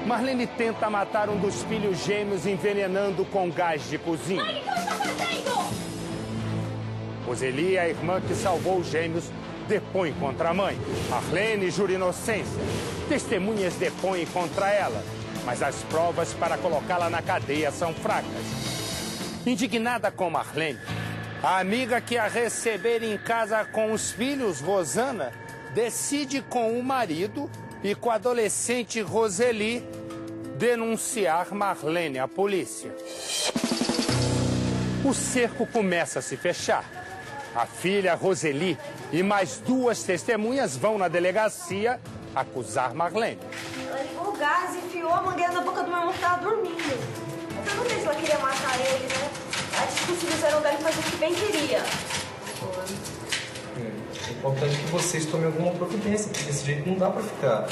Marlene tenta matar um dos filhos gêmeos envenenando com gás de cozinha. Mãe, o que você está fazendo? Roseli, a irmã que salvou os gêmeos, depõe contra a mãe. Marlene jura inocência. Testemunhas depõem contra ela, mas as provas para colocá-la na cadeia são fracas. Indignada com Marlene, a amiga que a receber em casa com os filhos, Rosana, decide com o marido e com a adolescente Roseli denunciar Marlene à polícia. O cerco começa a se fechar. A filha Roseli e mais 2 testemunhas vão na delegacia acusar Marlene. Ela ligou o gás e enfiou a mangueira na boca do meu irmão que estava dormindo. Eu perguntei se ela queria matar ele, né? Ela disse que os filhos eram dela e fazer o que bem queria. É importante que vocês tomem alguma providência, porque desse jeito não dá pra ficar.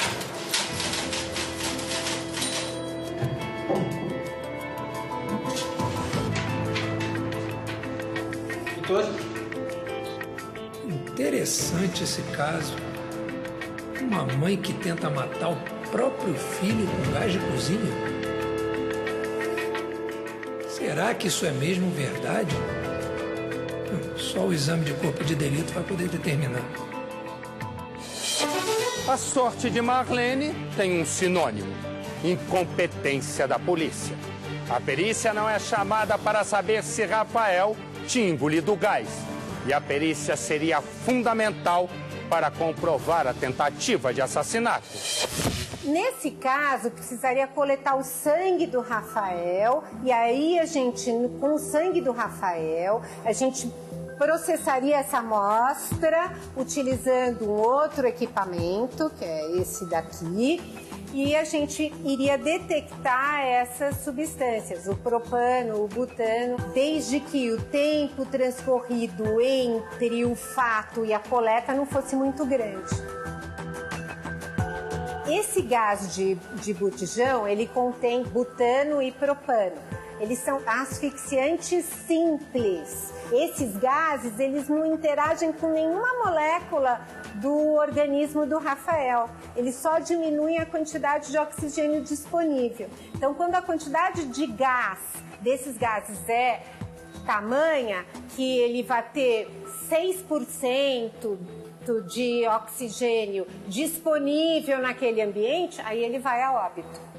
Doutor? Interessante esse caso. Uma mãe que tenta matar o próprio filho com gás de cozinha. Será que isso é mesmo verdade? Só o exame de corpo de delito vai poder determinar. A sorte de Marlene tem um sinônimo: incompetência da polícia. A perícia não é chamada para saber se Rafael tinha engolido o gás. E a perícia seria fundamental para comprovar a tentativa de assassinato. Nesse caso, precisaria coletar o sangue do Rafael e aí a gente, com o sangue do Rafael, a gente processaria essa amostra utilizando um outro equipamento, que é esse daqui, e a gente iria detectar essas substâncias, o propano, o butano, desde que o tempo transcorrido entre o fato e a coleta não fosse muito grande. Esse gás de botijão, ele contém butano e propano. Eles são asfixiantes simples. Esses gases, eles não interagem com nenhuma molécula do organismo do Rafael. Eles só diminuem a quantidade de oxigênio disponível. Então, quando a quantidade de gás desses gases é tamanha que ele vai ter 6% de oxigênio disponível naquele ambiente, aí ele vai a óbito.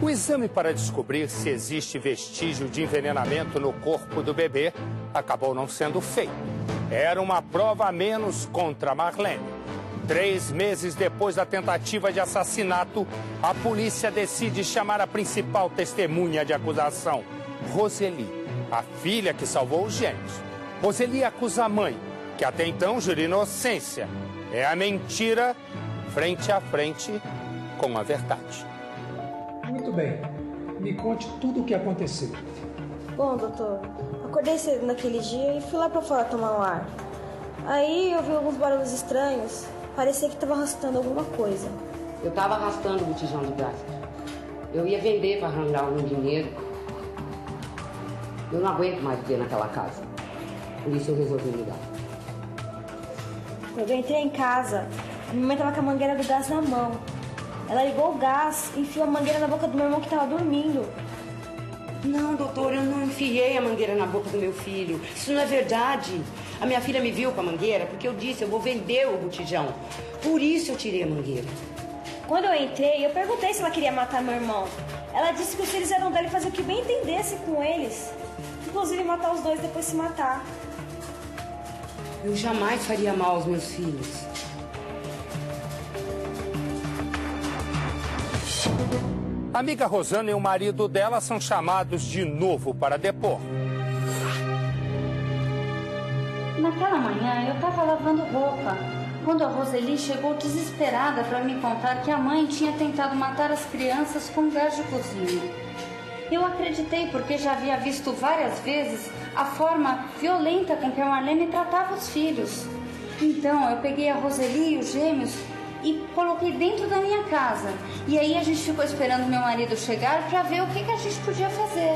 O exame para descobrir se existe vestígio de envenenamento no corpo do bebê acabou não sendo feito. Era uma prova a menos contra Marlene. 3 meses depois da tentativa de assassinato, a polícia decide chamar a principal testemunha de acusação, Roseli, a filha que salvou os gêmeos. Roseli acusa a mãe, que até então jura inocência. É a mentira frente a frente com a verdade. Muito bem. Me conte tudo o que aconteceu. Bom, doutor, acordei cedo naquele dia e fui lá pra fora tomar um ar. Aí eu vi alguns barulhos estranhos. Parecia que estava arrastando alguma coisa. Eu estava arrastando o botijão de gás. Eu ia vender para arranjar algum dinheiro. Eu não aguento mais viver naquela casa. Por isso eu resolvi mudar. Quando eu entrei em casa, a minha mãe estava com a mangueira do gás na mão. Ela ligou o gás e enfiou a mangueira na boca do meu irmão que estava dormindo. Não, doutor, eu não enfiei a mangueira na boca do meu filho. Isso não é verdade. A minha filha me viu com a mangueira porque eu disse, eu vou vender o botijão. Por isso eu tirei a mangueira. Quando eu entrei, eu perguntei se ela queria matar meu irmão. Ela disse que os filhos eram dela e fazer o que bem entendesse com eles. Inclusive matar os dois e depois se matar. Eu jamais faria mal aos meus filhos. A amiga Rosana e o marido dela são chamados de novo para depor. Naquela manhã eu estava lavando roupa, quando a Roseli chegou desesperada para me contar que a mãe tinha tentado matar as crianças com gás de cozinha. Eu acreditei porque já havia visto várias vezes a forma violenta com que a Marlene tratava os filhos. Então eu peguei a Roseli e os gêmeos e coloquei dentro da minha casa. E aí a gente ficou esperando meu marido chegar para ver o que a gente podia fazer.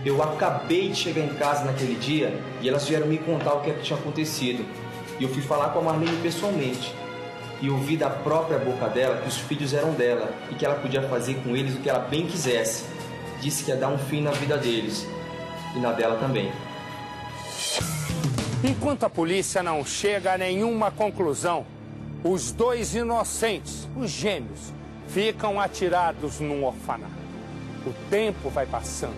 Eu acabei de chegar em casa naquele dia e elas vieram me contar o que tinha acontecido. E eu fui falar com a Marlene pessoalmente. e ouvi da própria boca dela que os filhos eram dela e que ela podia fazer com eles o que ela bem quisesse. Disse que ia dar um fim na vida deles e na dela também. Enquanto a polícia não chega a nenhuma conclusão, os dois inocentes, os gêmeos, ficam atirados num orfanato. O tempo vai passando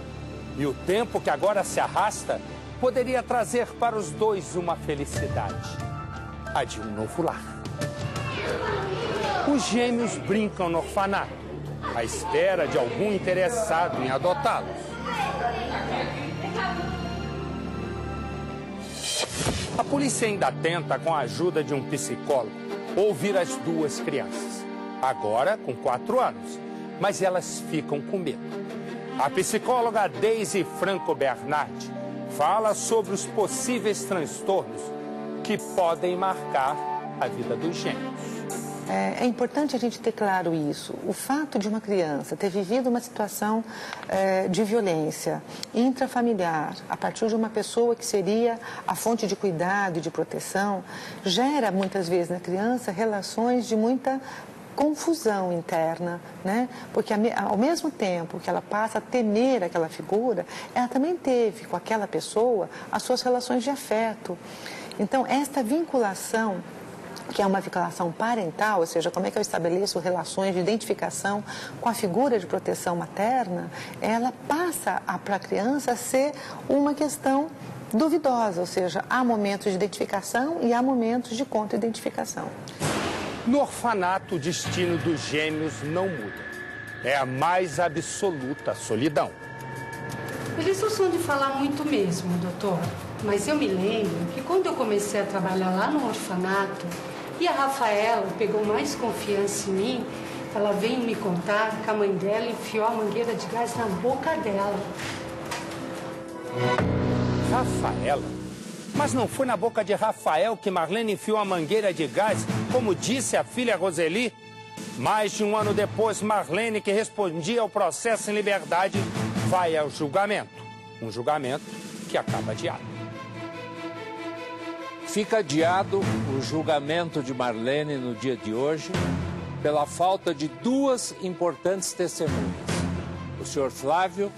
e o tempo que agora se arrasta poderia trazer para os dois uma felicidade, a de um novo lar. Os gêmeos brincam no orfanato, à espera de algum interessado em adotá-los. A polícia ainda tenta, com a ajuda de um psicólogo, ouvir as duas crianças, agora com 4 anos, mas elas ficam com medo. A psicóloga Daisy Franco Bernardi fala sobre os possíveis transtornos que podem marcar a vida dos gêmeos. É importante a gente ter claro isso. O fato de uma criança ter vivido uma situação de violência intrafamiliar a partir de uma pessoa que seria a fonte de cuidado e de proteção, gera muitas vezes na criança relações de muita confusão interna, né? Porque ao mesmo tempo que ela passa a temer aquela figura, ela também teve com aquela pessoa as suas relações de afeto. Então, esta vinculação, que é uma vinculação parental, ou seja, como é que eu estabeleço relações de identificação com a figura de proteção materna, ela passa para a criança a ser uma questão duvidosa, ou seja, há momentos de identificação e há momentos de contra-identificação. No orfanato, o destino dos gêmeos não muda. É a mais absoluta solidão. Eles não são de falar muito mesmo, doutor. Mas eu me lembro que quando eu comecei a trabalhar lá no orfanato, e a Rafaela pegou mais confiança em mim, ela veio me contar que a mãe dela enfiou a mangueira de gás na boca dela. Rafaela? Mas não foi na boca de Rafael que Marlene enfiou a mangueira de gás, como disse a filha Roseli? Mais de 1 ano depois, Marlene, que respondia ao processo em liberdade, vai ao julgamento. Um julgamento que acaba adiado. Fica adiado o julgamento de Marlene no dia de hoje pela falta de 2 importantes testemunhas, o senhor Flávio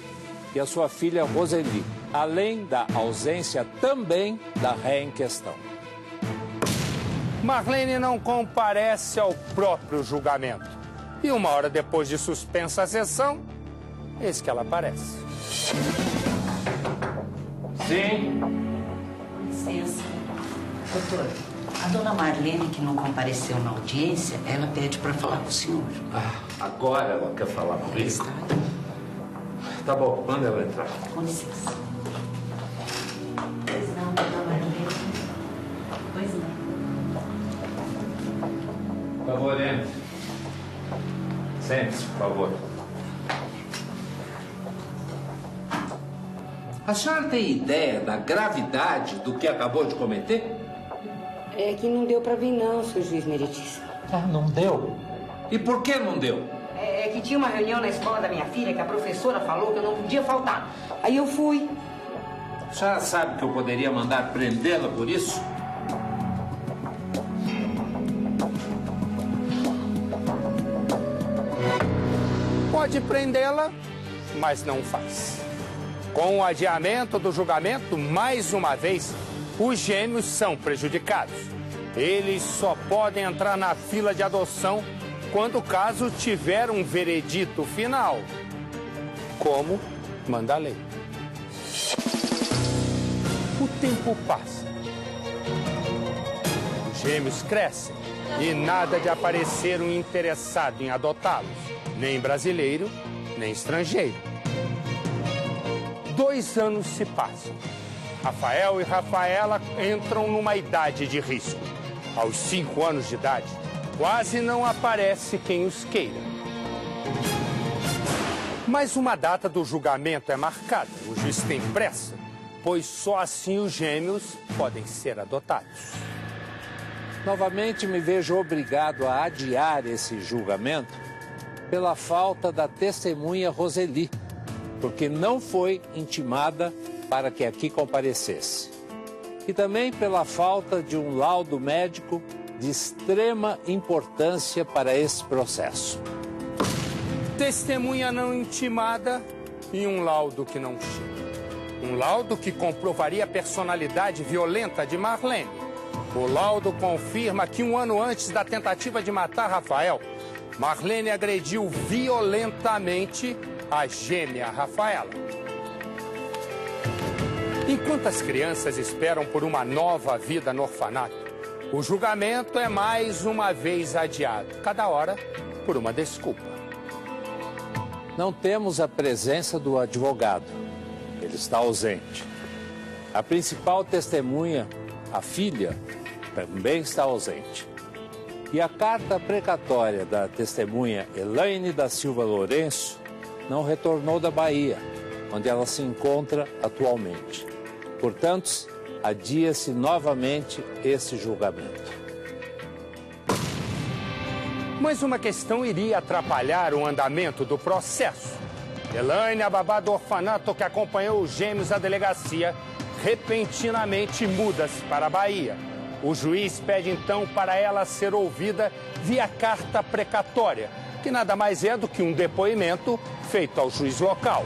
e a sua filha Roseli, além da ausência também da ré em questão. Marlene não comparece ao próprio julgamento. E 1 hora depois de suspensa a sessão, eis que ela aparece. Sim. Licença. Doutor, a dona Marlene, que não compareceu na audiência, ela pede para falar com o senhor. Agora ela quer falar comigo? Tá bom, manda ela entrar. Com licença. Pois não, dona Marlene. Pois não. Por favor, entre. Sente-se, por favor. A senhora tem ideia da gravidade do que acabou de cometer? É que não deu pra vir não, seu juiz meritíssimo. Não deu? E por que não deu? É que tinha uma reunião na escola da minha filha que a professora falou que eu não podia faltar. Aí eu fui. A senhora sabe que eu poderia mandar prendê-la por isso? Pode prendê-la, mas não faz. Com o adiamento do julgamento, mais uma vez, os gêmeos são prejudicados. Eles só podem entrar na fila de adoção quando o caso tiver um veredito final, como manda a lei. O tempo passa. Os gêmeos crescem e nada de aparecer um interessado em adotá-los, nem brasileiro, nem estrangeiro. 2 anos se passam. Rafael e Rafaela entram numa idade de risco. Aos 5 anos de idade, quase não aparece quem os queira. Mas uma data do julgamento é marcada. O juiz tem pressa, pois só assim os gêmeos podem ser adotados. Novamente me vejo obrigado a adiar esse julgamento pela falta da testemunha Roseli, porque não foi intimada para que aqui comparecesse. E também pela falta de um laudo médico de extrema importância para esse processo. Testemunha não intimada e um laudo que não chega. Um laudo que comprovaria a personalidade violenta de Marlene. O laudo confirma que 1 ano antes da tentativa de matar Rafael, Marlene agrediu violentamente a gêmea Rafaela. Enquanto as crianças esperam por uma nova vida no orfanato, o julgamento é mais uma vez adiado, cada hora por uma desculpa. Não temos a presença do advogado. Ele está ausente. A principal testemunha, a filha, também está ausente. E a carta precatória da testemunha Elaine da Silva Lourenço não retornou da Bahia, onde ela se encontra atualmente. Portanto, adia-se novamente esse julgamento. Mas uma questão iria atrapalhar o andamento do processo. Elaine, a babá do orfanato que acompanhou os gêmeos à delegacia, repentinamente muda-se para a Bahia. O juiz pede então para ela ser ouvida via carta precatória, que nada mais é do que um depoimento feito ao juiz local.